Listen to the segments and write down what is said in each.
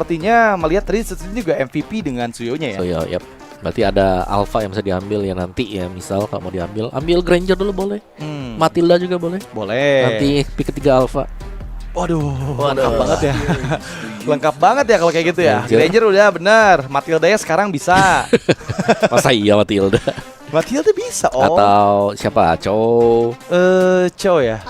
sepertinya melihat tadi juga MVP dengan Suyo-nya ya. Suyo, yep. Berarti ada Alpha yang bisa diambil ya nanti ya. Misal kalau mau diambil, ambil Granger dulu boleh. Matilda juga boleh. Boleh. Nanti pick ketiga Alpha. Waduh, lengkap banget ya. Lengkap banget ya kalau kayak gitu ya. Granger udah bener. Matilda ya sekarang bisa. Masa iya Matilda? Matilda bisa Atau siapa? Chow. Chow ya.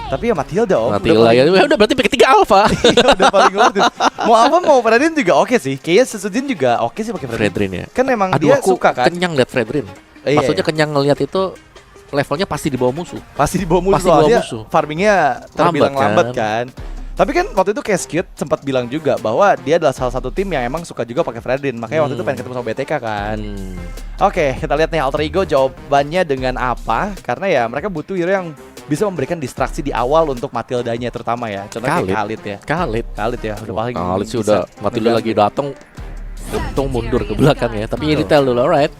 Tapi ya Matilda Matilda ya udah berarti pick ketiga Alpha. Udah paling worth it. Mau Alpha mau Fredrin juga oke sih. Kayaknya Sesudin juga oke sih pakai Fredrin ya. Kan emang Aduh, dia aku suka kan. kenyang lihat Fredrin. Maksudnya kenyang ngelihat itu levelnya pasti di bawah musuh. Pasti di bawah musuh. Pasti di bawah musuh. Farmingnya terbilang lambat kan. Tapi kan waktu itu Cascade sempat bilang juga bahwa dia adalah salah satu tim yang emang suka juga pakai Fredrin. Makanya waktu itu pengen ketemu sama BTK kan. Oke, kita lihat nih Alter Ego jawabannya dengan apa. Karena ya mereka butuh hero yang bisa memberikan distraksi di awal untuk Matildanya terutama ya. Contohnya kayak Khalid ya. Khalid ya udah paling Khalid sih udah Matilda lagi datang untung mundur ke belakang ya. Tapi retail dulu, alright.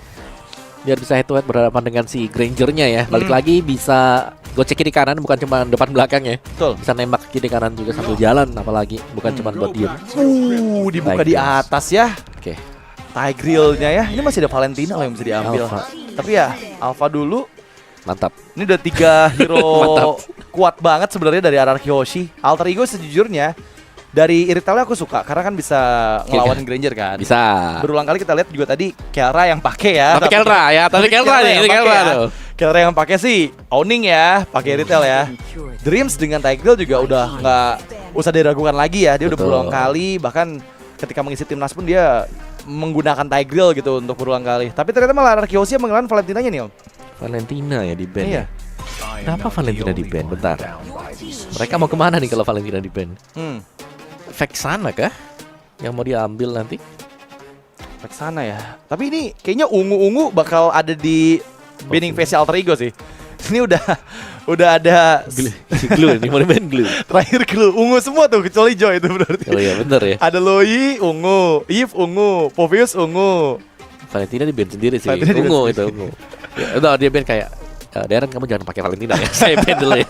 Biar bisa head to head berhadapan dengan si Grangernya ya. Balik lagi bisa gocek kiri kanan bukan cuma depan belakang ya. Betul. Bisa nembak kiri kanan juga sambil jalan apalagi bukan cuma buat diem. Dibuka di atas ya. Oke. Tigreal-nya ya. Ini masih ada Valentina loh yang bisa diambil. Alpha. Tapi ya Alpha dulu. Mantap. Ini udah 3 hero kuat banget sebenarnya dari Araki Hoshi. Alter Ego sejujurnya dari Iritelnya aku suka karena kan bisa ngelawan Granger kan. Bisa. Berulang kali kita lihat juga tadi Kelra yang pakai ya. Tapi Kelra ya, tapi Kelra nih, ini Kelra tuh. Kelra yang pakai sih Owning ya, pakai Irritel ya. Dreams dengan Tigreal juga udah nggak usah diragukan lagi ya. Dia udah berulang kali, bahkan ketika mengisi timnas pun dia menggunakan Tigreal gitu untuk berulang kali. Tapi ternyata malah Araki Hoshi yang mengelan Valentinanya nih Om. Valentina ya di band. Iya. Kenapa Valentina di band? Bentar. Mereka mau kemana nih kalau Valentina di band? Vexana kah? Yang mau diambil nanti? Vexana ya. Tapi ini kayaknya ungu-ungu bakal ada di banning face Alter Ego sih. Ini udah ada Glue ini mau main Glue. Terakhir Glue ungu semua tuh kecuali Joy itu berarti. Oh iya bener ya. Ada Loi ungu, Eve ungu, Povius ungu. Valentina di band sendiri sih. Valentina Ungu itu ungu. Ya, udah dia band kayak Darren kamu jangan pakai Valentina ya. Saya band dulu ya.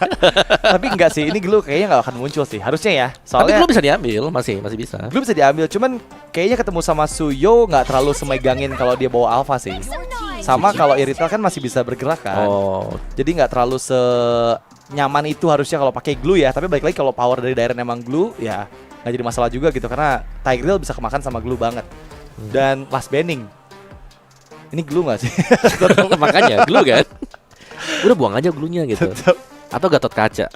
Tapi enggak sih, ini Glue kayaknya nggak akan muncul sih. Harusnya ya. Tapi Soalnya Glue bisa diambil, masih bisa. Glue bisa diambil, cuman kayaknya ketemu sama Suyo nggak terlalu semegangin kalau dia bawa Alpha sih. Sama kalau Irritel kan masih bisa bergerak kan. Jadi nggak terlalu senyaman itu harusnya kalau pakai Glue ya. Tapi balik lagi kalau power dari Darren emang Glue ya nggak jadi masalah juga gitu karena Tigreal bisa kemakan sama Glue banget. Dan last banning. Ini Glue nggak sih? Makanya Glue kan. Udah buang aja Glue-nya gitu. Atau Gatot Kaca.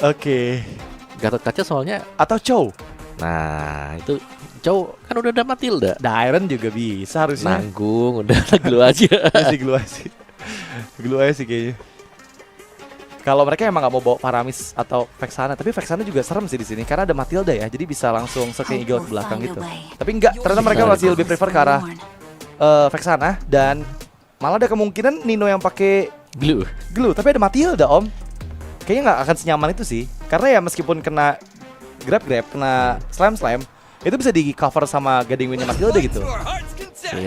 Oke. Gatot Kaca soalnya Atau Chow. Nah itu Chow kan udah ada Matilda. Darren juga bisa harusnya. Nanggung udah Glue aja. Masih Glue aja sih. Glue aja sih kayaknya. Kalau mereka emang nggak mau bawa Paramis atau Vexana, tapi Vexana juga serem sih di sini karena ada Matilda ya, jadi bisa langsung Searching Eagle ke belakang gitu. Tapi enggak, ternyata mereka masih lebih prefer ke arah Vexana dan malah ada kemungkinan Nino yang pakai Glue, tapi ada Matilda Om. Kayaknya nggak akan senyaman itu sih, karena ya meskipun kena grab, kena slam, itu bisa di cover sama Gading Winnya Matilda gitu.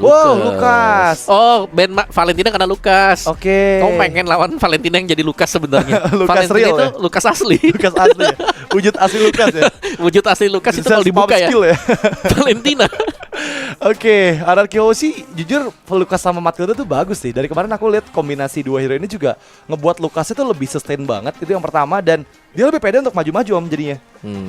Wow, Lukas. Oh, band Valentina karena Lukas. Oke. Kamu pengen lawan Valentina yang jadi Lukas sebenarnya. Lukas Valentina real itu ya? Lukas asli. Lukas asli ya? Wujud asli Lukas ya? Wujud asli Lukas itu kalau dibuka ya. Valentina. Oke, Araki Hoshi jujur Lukas sama Matilda tuh bagus sih. Dari kemarin aku lihat kombinasi dua hero ini juga ngebuat Lukas itu lebih sustain banget. Itu yang pertama dan dia lebih pede untuk maju-maju Om jadinya.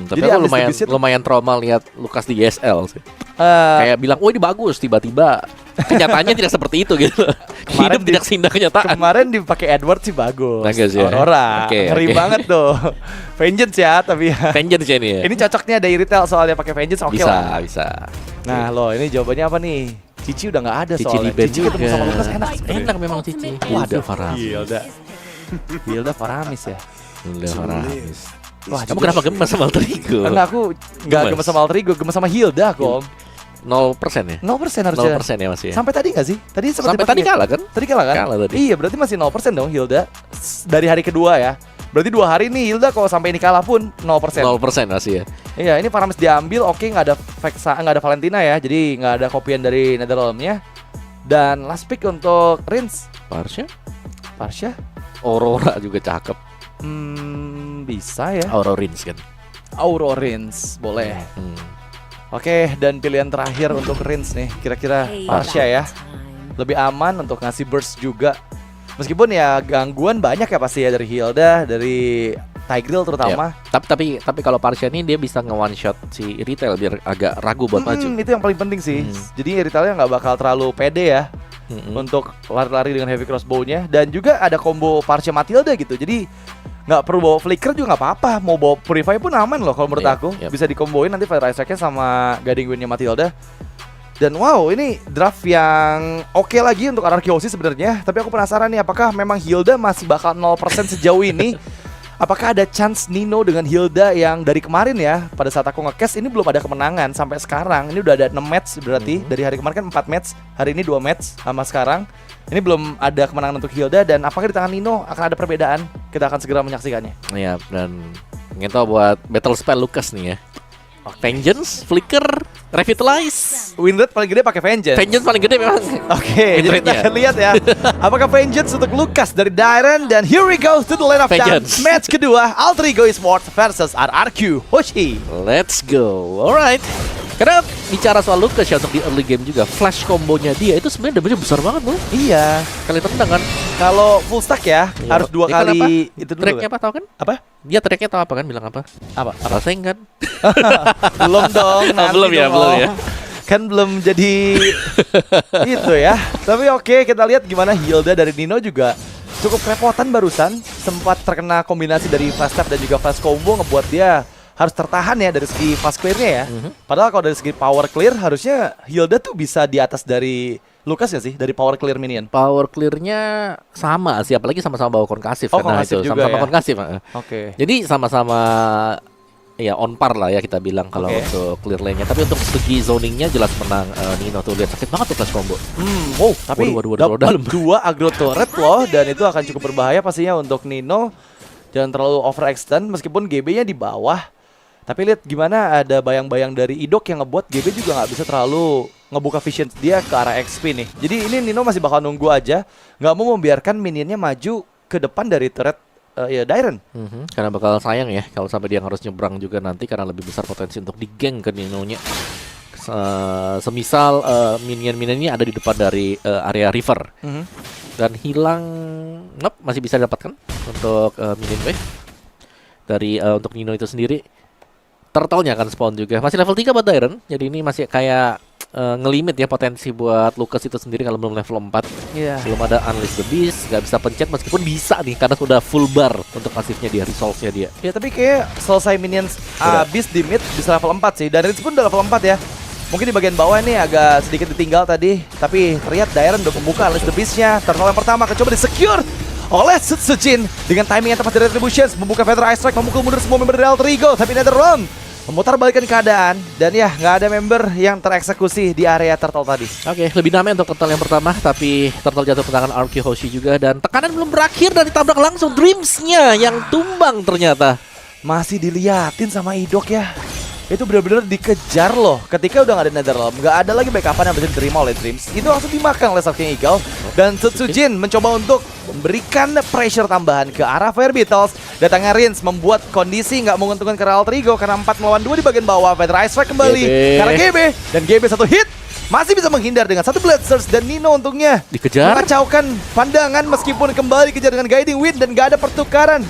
Tapi aku lumayan trauma lihat Lukas di ESL sih. Kayak bilang, "Oh, ini bagus." Tiba-tiba kenyataannya tidak seperti itu gitu. Hidup tidak seindah kenyataan. Kemarin dipakai Edward sih bagus. Ya? Aurora. Ngeri banget tuh. Vengeance ya, tapi ya. Vengeance ya ini ya. Ini cocoknya ada Irritel soalnya pakai Vengeance oke lah. Bisa. Nah, loh ini jawabannya apa nih? Cici udah nggak ada soalnya. Cici ketemu sama Lukas enak. Enak memang Cici. Waduh, Faramis. Hilda Faramis ya. Hilda Faramis. Wah, kamu kenapa gemes sama Alter Ego? Enggak, aku nggak gemes sama Alter Ego, gemes sama Hilda kok. 0% ya? 0% harusnya. 0% ya masih ya? Sampai tadi nggak sih? Sampai tadi kalah kan? Tadi kalah kan? Kalah tadi. Iya, berarti masih 0% dong Hilda. Dari hari kedua ya. Berarti 2 hari nih Hilda kalau sampai ini kalah pun 0%. 0% masih ya? Iya, ini Faramis diambil, oke nggak ada nggak ada Valentina ya. Jadi nggak ada kopian dari Netherrealm-nya. Dan last pick untuk Rins. Parsha? Aurora juga cakep. Bisa ya. Aurora Rins kan? Aurora Rins, boleh. Oke, dan pilihan terakhir untuk Rins nih, kira-kira Parsia ya. Lebih aman untuk ngasih burst juga. Meskipun ya gangguan banyak ya pasti ya dari Hilda, dari Tigreal terutama. Tapi kalau Parsia ini dia bisa nge-one shot si Irithel biar agak ragu buat maju. Itu yang paling penting sih. Jadi Irithel-nya nggak bakal terlalu pede ya untuk lari-lari dengan heavy crossbow-nya. Dan juga ada combo Parsia Matilda gitu. Jadi nggak perlu bawa flicker juga nggak apa-apa. Mau bawa Purify pun aman loh kalau menurut aku. Bisa dikomboin nanti Fire Strike-nya sama Guiding Wind-nya Matilda. Dan wow, ini draft yang oke lagi untuk RRQ sebenarnya. Tapi aku penasaran nih, apakah memang Hilda masih bakal 0% sejauh ini? Apakah ada chance Nino dengan Hilda yang dari kemarin ya, pada saat aku nge-cast ini belum ada kemenangan sampai sekarang. Ini udah ada 6 match berarti. Dari hari kemarin kan 4 match, hari ini 2 match sama sekarang. Ini belum ada kemenangan untuk Hilda, dan apakah di tangan Nino akan ada perbedaan? Kita akan segera menyaksikannya. Iya, dan ingin tahu buat battle spell Lucas nih ya. Vengeance, Flicker, Revitalize. Win rate paling gede pakai Vengeance. Vengeance paling gede memang. Oke, jadi kita akan lihat ya. Apakah Vengeance untuk Lucas dari Dairen. Dan here we go to the lane of dance. Match kedua, Alter Ego Esports versus RRQ Hoshi. Let's go. Alright. Karena bicara soal Lucas ya untuk di early game juga, flash combonya dia itu sebenarnya damage besar banget loh. Iya. Kali tendang kan. Kalau full stack ya, harus 2 kali itu dulu. Tracknya apa tau kan? Apa? Dia tracknya tau apa kan? Bilang apa? Apa? Raseng kan? Belum dong. Belum ya, belum ya. Kan belum jadi itu ya. Tapi oke, kita lihat gimana Hilda dari Nino juga cukup kerepotan barusan. Sempat terkena kombinasi dari fast tap dan juga fast combo, ngebuat dia harus tertahan ya dari segi fast clear-nya ya. Padahal kalau dari segi power clear harusnya Hilda tuh bisa di atas dari Lucas ya sih, dari power clear minion. Power clear-nya sama sih, apalagi sama-sama bawa konkasif. Konkasif juga sama-sama ya? konkasif. Oke. Jadi sama-sama ya on par lah ya kita bilang kalau untuk clear lane-nya. Tapi untuk segi zoningnya jelas menang Nino tuh. Lihat sakit banget tuh flash combo. Wow, tapi waduh, dapat 2 aggro turret loh, dan itu akan cukup berbahaya pastinya untuk Nino. Jangan terlalu overextend meskipun GB-nya di bawah. Tapi lihat gimana ada bayang-bayang dari Idok yang ngebuat GB juga nggak bisa terlalu ngebuka vision dia ke arah XP nih. Jadi ini Nino masih bakal nunggu aja, nggak mau membiarkan minionnya maju ke depan dari turret ya Dairen. Karena bakal sayang ya kalau sampai dia harus nyebrang juga nanti, karena lebih besar potensi untuk digeng ke Nino-nya. Semisal minion-minionnya ada di depan dari area river dan hilang, masih bisa didapatkan untuk minion wave dari untuk Nino itu sendiri. Turtle-nya akan spawn juga. Masih level 3 buat Dairen. Jadi ini masih kayak ngelimit ya potensi buat Lucas itu sendiri kalau belum level 4. Belum ada Unleash the Beast, nggak bisa pencet meskipun bisa nih karena sudah full bar untuk pasifnya dia, resolve-nya dia. Ya tapi kayak selesai minions Beast di mid bisa level 4 sih. Dan Rins pun udah level 4 ya. Mungkin di bagian bawah ini agak sedikit ditinggal tadi, tapi terlihat Dairen udah membuka Unleash the Beast-nya. Turtle yang pertama coba di-secure oleh Sujin dengan timing yang tepat dari Retributions, membuka Feather Ice Strike, memukul mundur semua member dari Alter Ego. Tapi Netherrealm memutar balikan keadaan, dan ya nggak ada member yang tereksekusi di area Turtle tadi. Oke, lebih damai untuk Turtle yang pertama, tapi Turtle jatuh ke tangan RRQ Hoshi juga, dan tekanan belum berakhir dan ditabrak langsung. Dreams-nya yang tumbang ternyata. Masih diliatin sama Idok ya. Itu benar-benar dikejar loh. Ketika udah gak ada Netherrealm, gak ada lagi backupan yang bisa diterima oleh Dreams. Itu langsung dimakan oleh King Eagle. Dan Sujin mencoba untuk memberikan pressure tambahan ke arah Fire Beetles. Datangnya Rins membuat kondisi gak menguntungkan ke Alter Ego, karena 4 melawan 2 di bagian bawah. Feather Ice Strike kembali karena GB. Dan GB satu hit masih bisa menghindar dengan satu Blade Surge. Dan Nino untungnya dikejar, mengacaukan pandangan meskipun kembali kejar dengan Guiding Wind dan gak ada pertukaran.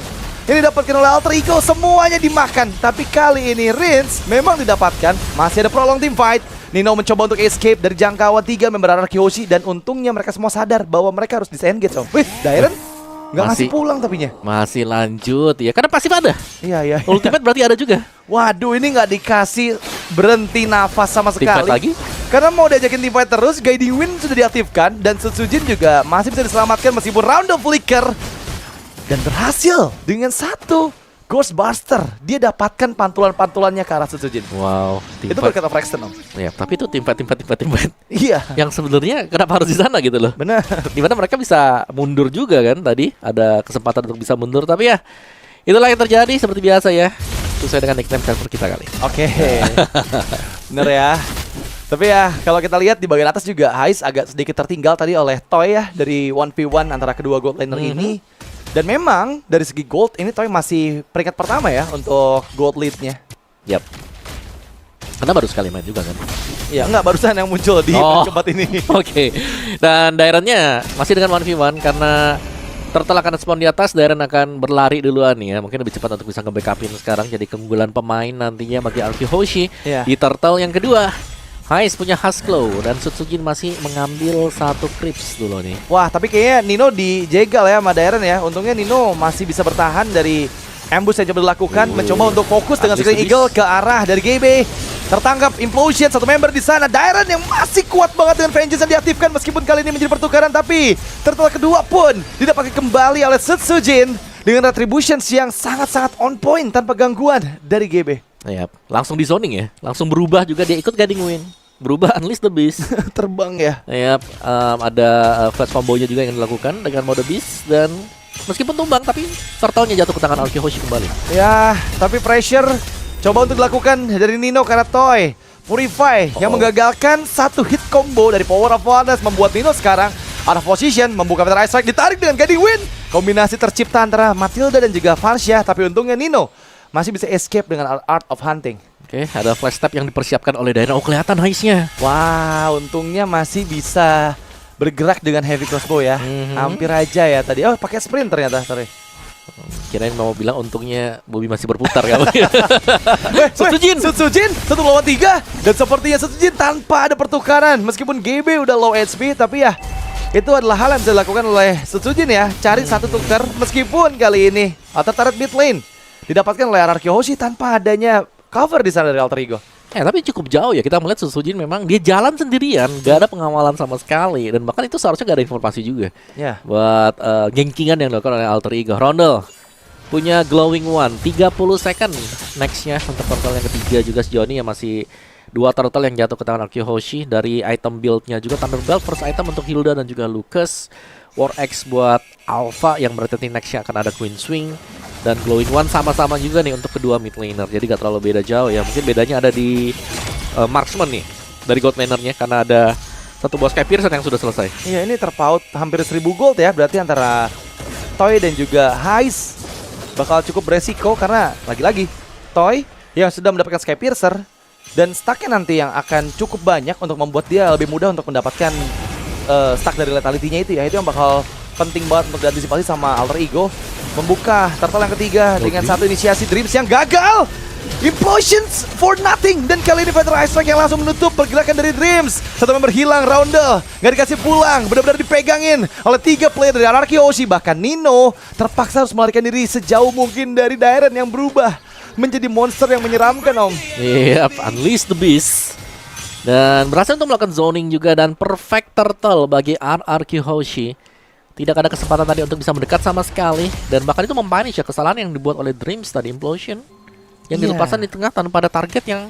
Ini didapatkan oleh Alter Ego, semuanya dimakan. Tapi kali ini Rins memang didapatkan. Masih ada prolong team fight. Nino mencoba untuk escape dari jangkauan 3 member RRQ Hoshi. Dan untungnya mereka semua sadar bahwa mereka harus disengage. Wih, Dairen nggak ngasih pulang tapinya. Masih lanjut ya, karena pasif ada. Iya. Ultimate berarti ada juga. Waduh, ini nggak dikasih berhenti nafas sama sekali. Lagi? Karena mau diajakin team fight terus, Guiding Wind sudah diaktifkan. Dan Sujin juga masih bisa diselamatkan meskipun round of flicker. Dan berhasil dengan satu Ghostbuster. Dia dapatkan pantulan-pantulannya ke arah Sujin. Wow, itu berkat of Rexton, Om. Ya, tapi itu tim fight. Iya. Yang sebenarnya kenapa harus di sana gitu loh. Benar. Dimana mereka bisa mundur juga kan tadi. Ada kesempatan untuk bisa mundur. Tapi ya, itulah yang terjadi seperti biasa ya. Sesuai dengan nickname server kita kali. Oke. Bener ya. Tapi ya, kalau kita lihat di bagian atas juga Hais agak sedikit tertinggal tadi oleh Toy ya. Dari 1v1 antara kedua gold laner ini. Dan memang dari segi gold ini Toy masih peringkat pertama ya untuk gold lead-nya. Yap. Karena baru sekali main juga kan. Ya enggak, barusan yang muncul di keempat ini. Oke. Dan Dairen-nya masih dengan 1v1 karena Turtle akan respon di atas, Dairen akan berlari duluan nih ya. Mungkin lebih cepat untuk bisa nge-backupin sekarang, jadi keunggulan pemain nantinya bagi Arky Hoshi. Di Turtle yang kedua, Hais punya Husklow dan Sutsujin masih mengambil satu creeps dulu nih. Wah, tapi kayaknya Nino dijegal ya sama Dairen ya. Untungnya Nino masih bisa bertahan dari ambush yang coba dilakukan, mencoba untuk fokus dengan Screaming Eagle ke arah dari GB. Tertangkap Implosion, satu member di sana. Dairen yang masih kuat banget dengan Vengeance yang diaktifkan meskipun kali ini menjadi pertukaran, tapi Turtle kedua pun didapatkan kembali oleh Sutsujin dengan Retributions yang sangat-sangat on point tanpa gangguan dari GB. Yap, langsung di zoning ya, langsung berubah juga, dia ikut Guiding Wind, berubah Unleash the Beast. Terbang ya. Yap, ada flash combo-nya juga yang dilakukan dengan mode Beast, dan meskipun tumbang tapi Turtle-nya jatuh ke tangan Arky Hoshi kembali. Ya, tapi pressure coba untuk dilakukan dari Nino karena Toy Purify yang menggagalkan satu hit combo dari Power of Wonders, membuat Nino sekarang out of position, membuka Meteor Ice Strike, ditarik dengan Guiding Wind. Kombinasi tercipta antara Matilda dan juga Varsha, tapi untungnya Nino masih bisa escape dengan Art of Hunting. Oke, ada flash step yang dipersiapkan oleh Dairen. Oh, kelihatan Hais-nya. Wah, untungnya masih bisa bergerak dengan heavy crossbow ya. Hampir aja ya tadi. Oh, pakai sprint ternyata, sorry. Kirain mau bilang untungnya Bobby masih berputar ya. Sutsujin 1 lawan 3, dan sepertinya Sutsujin tanpa ada pertukaran. Meskipun GB udah low HP, tapi ya itu adalah hal yang bisa dilakukan oleh Sutsujin ya. Cari satu tukar, meskipun kali ini atau turret mid lane didapatkan oleh Arky Hoshi tanpa adanya cover di sana dari Alter Ego. Tapi cukup jauh ya, kita melihat Sutsujin memang dia jalan sendirian, gak ada pengawalan sama sekali, dan bahkan itu seharusnya gak ada informasi juga buat gengkingan yang dilakukan oleh Alter Ego. Rondel punya Glowing One 30 second nextnya untuk turtle yang ketiga juga sejauh ini ya, masih 2 turtle yang jatuh ke tangan Arky Hoshi. Dari item build-nya juga Thunderbelt first item untuk Hilda dan juga Lucas, War X buat Alpha yang berarti nextnya akan ada Queen Swing, dan Glowing One sama-sama juga nih untuk kedua mid laner. Jadi gak terlalu beda jauh ya. Mungkin bedanya ada di marksman nih dari god lanernya, karena ada satu buah Sky Piercer yang sudah selesai. Iya, ini terpaut hampir 1000 gold ya. Berarti antara Toy dan juga Hais bakal cukup beresiko, karena lagi-lagi Toy yang sudah mendapatkan Sky Piercer, dan stacknya nanti yang akan cukup banyak untuk membuat dia lebih mudah untuk mendapatkan stack dari letalitynya itu ya. Itu yang bakal penting banget untuk diantisipasi sama Alter Ego. Membuka turtle yang ketiga dengan satu inisiasi Dreams yang gagal. Implosions for nothing, dan kali ini Meteor Ice Strike yang langsung menutup pergerakan dari Dreams. Satu member hilang, Roundel nggak dikasih pulang, benar-benar dipegangin oleh 3 player dari Arky Hoshi. Bahkan Nino terpaksa harus melarikan diri sejauh mungkin dari Dairen yang berubah menjadi monster yang menyeramkan, Om. Yep, Unleash the Beast. Dan berhasil untuk melakukan zoning juga, dan perfect turtle bagi Arky Hoshi. Tidak ada kesempatan tadi untuk bisa mendekat sama sekali, dan bahkan itu mempunish ya kesalahan yang dibuat oleh Dreams tadi. Implosion yang dilepaskan di tengah tanpa ada target yang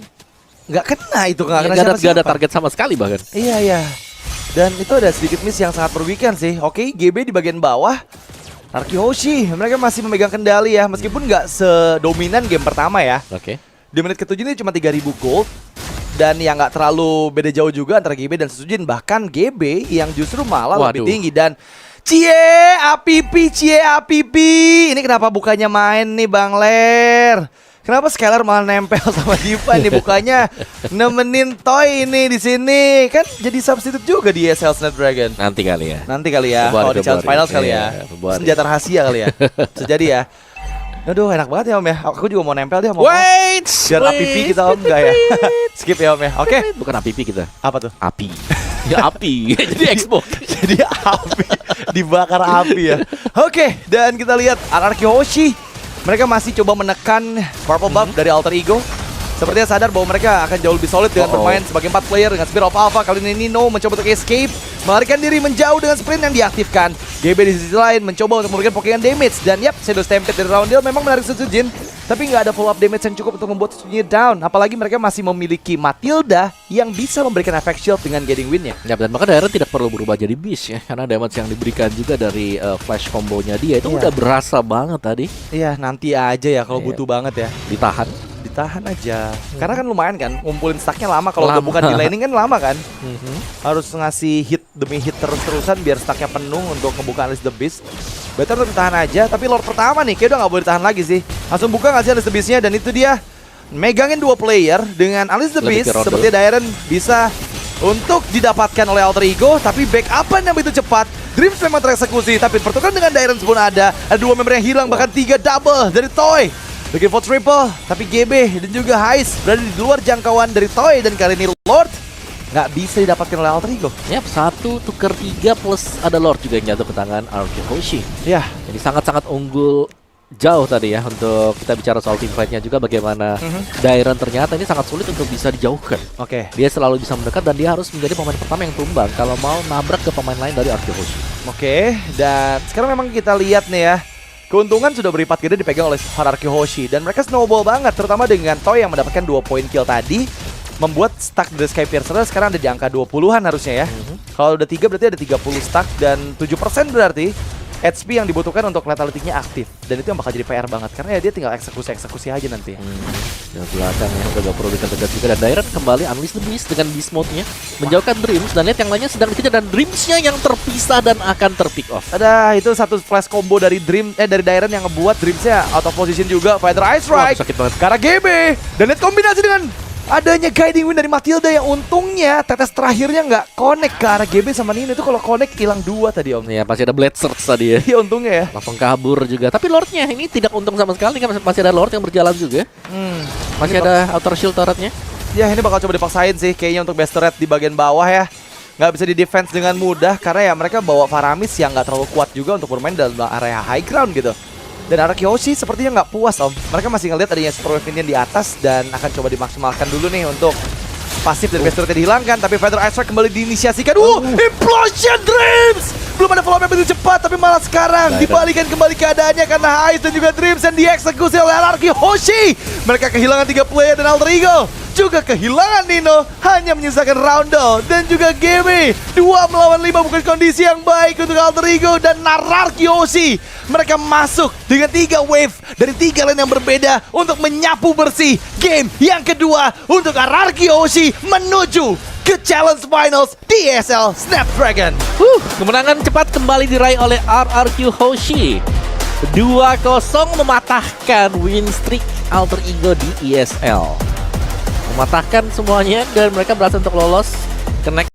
nggak kena, itu nggak ada target sama sekali bahkan. Iya. Dan itu ada sedikit miss yang sangat merugikan sih. Oke, GB di bagian bawah, Arky Hoshi mereka masih memegang kendali ya, meskipun nggak sedominan game pertama ya. Oke. Di menit ke-7 ini cuma 3000 gold, dan yang nggak terlalu beda jauh juga antara GB dan Sutsujin. Bahkan GB yang justru malah lebih tinggi. Dan Cie Apipi, ini kenapa bukannya main nih Bang Ler? Kenapa Skylar malah nempel sama Diva nih, bukannya nemenin Toy ini di sini? Kan jadi substitute juga di ESL Snapdragon. Nanti kali ya. Kalau di Challenge Finals kali ya. Senjata rahasia kali ya. Bisa jadi ya. Aduh, enak banget ya Om ya. Aku juga mau nempel dia. Biar Apipi kita Om, enggak ya? Skip ya Om ya. Oke. Bukan Apipi kita. Apa tuh? Api. Ya api. Jadi Xbox. Jadi api. Dibakar api ya. Oke, dan kita lihat Arky Hoshi. Mereka masih coba menekan purple buff dari Alter Ego. Sepertinya sadar bahwa mereka akan jauh lebih solid dengan bermain sebagai 4 player dengan Spear of Alpha. Kali ini Nino mencoba untuk escape, melarikan diri menjauh dengan sprint yang diaktifkan. GB di sisi lain mencoba untuk memberikan pokean damage. Dan yap, Shadow Stampede dari Roundel memang menarik Sutsujin, tapi nggak ada follow up damage yang cukup untuk membuat Sutsujin down. Apalagi mereka masih memiliki Matilda yang bisa memberikan efek shield dengan Guiding Wind-nya. Ya, dan maka Dairen tidak perlu berubah jadi Beast ya, karena damage yang diberikan juga dari flash combonya dia itu udah berasa banget tadi. Iya, nanti aja ya kalau butuh banget ya. Ditahan aja. Karena kan lumayan kan, ngumpulin stacknya lama. Kalau udah bukan di laning kan lama kan. Harus ngasih hit demi hit terus-terusan biar stacknya penuh untuk ngebuka Unleash the Beast. Better untuk ditahan aja. Tapi Lord pertama nih kayak udah gak boleh ditahan lagi sih. Langsung buka nggak sih Unleash the Beast-nya. Dan itu dia megangin 2 player dengan Alice the Lebih Beast. ke Rondo. Seperti Dairen bisa untuk didapatkan oleh Alter Ego, tapi backupan yang begitu cepat. Dreams memang tereksekusi, tapi pertukaran dengan Dairen pun ada. Ada 2 member yang hilang, bahkan 3 double dari Toy. Looking for triple, tapi GB dan juga Heist berada di luar jangkauan dari Toy. Dan kali ini Lord nggak bisa didapatkan oleh Alter Ego. Yap, 1 tuker 3 plus ada Lord juga yang jatuh ke tangan RQ Hoshi. Ya, Jadi sangat-sangat unggul jauh tadi ya untuk kita bicara soal team fight-nya juga bagaimana Dairen ternyata ini sangat sulit untuk bisa dijauhkan. oke. Dia selalu bisa mendekat dan dia harus menjadi pemain pertama yang tumbang kalau mau nabrak ke pemain lain dari RQ Hoshi. Oke, dan sekarang memang kita lihat nih ya, keuntungan sudah berlipat gede dipegang oleh Hierarchy Hoshi. Dan mereka snowball banget, terutama dengan Toy yang mendapatkan 2 poin kill tadi, membuat stack dari Skypiercer sekarang ada di angka 20-an harusnya ya. Kalau udah 3 berarti ada 30 stack, dan 7% berarti HP yang dibutuhkan untuk lethality-nya aktif. Dan itu yang bakal jadi PR banget, karena ya dia tinggal eksekusi aja nanti. Di belakang ya udah gak perlu dekat-dekat juga. Dan Dairen kembali unleash the beast dengan beast mode-nya, menjauhkan Dreams, dan lihat yang lainnya sedang dikejar dan Dreams-nya yang terpisah dan akan terpick off. Ada itu satu flash combo dari dari Dairen yang ngebuat Dreams-nya out of position juga. Fighter Ice Strike, Sakit banget. karena GB. Dan lihat kombinasi dengan adanya guiding wind dari Matilda yang untungnya tetes terakhirnya nggak connect ke arah GB sama Nino. Itu kalau connect hilang 2 tadi om. Ya pasti ada blade search tadi ya. Iya untungnya ya. Langsung kabur juga. Tapi Lordnya ini tidak untung sama sekali kan, masih ada Lord yang berjalan juga. Masih Ini ada outer shield turretnya. Ya ini bakal coba dipaksain sih kayaknya untuk best turret di bagian bawah ya. Nggak bisa di defense dengan mudah karena ya mereka bawa Faramis yang nggak terlalu kuat juga untuk bermain dalam area high ground gitu. Dan Araki Hoshi sepertinya nggak puas om. Mereka masih ngelihat adanya Super Minion di atas dan akan coba dimaksimalkan dulu nih untuk pasif dari best turret dihilangkan. Tapi Fighter Ice Strike kembali diinisiasikan. Implosion Dreams! Belum ada follow-up yang begitu cepat, tapi malah sekarang dibalikan kembali keadaannya karena Ice dan juga Dreams yang dieksekusi oleh Araki Hoshi. Mereka kehilangan 3 player dan Alter Ego juga kehilangan Nino, hanya menyisakan Roundel dan juga GB. 2 melawan 5 bukan kondisi yang baik untuk Alter Ego dan Araki Hoshi. Mereka masuk dengan 3 wave dari 3 lane yang berbeda untuk menyapu bersih game yang kedua untuk Araki Hoshi menuju ke Challenge Finals di ESL Snapdragon. Kemenangan cepat kembali diraih oleh RRQ Hoshi. 2-0 mematahkan win streak Alter Ego di ESL. Mematahkan semuanya dan mereka berhasil untuk lolos ke next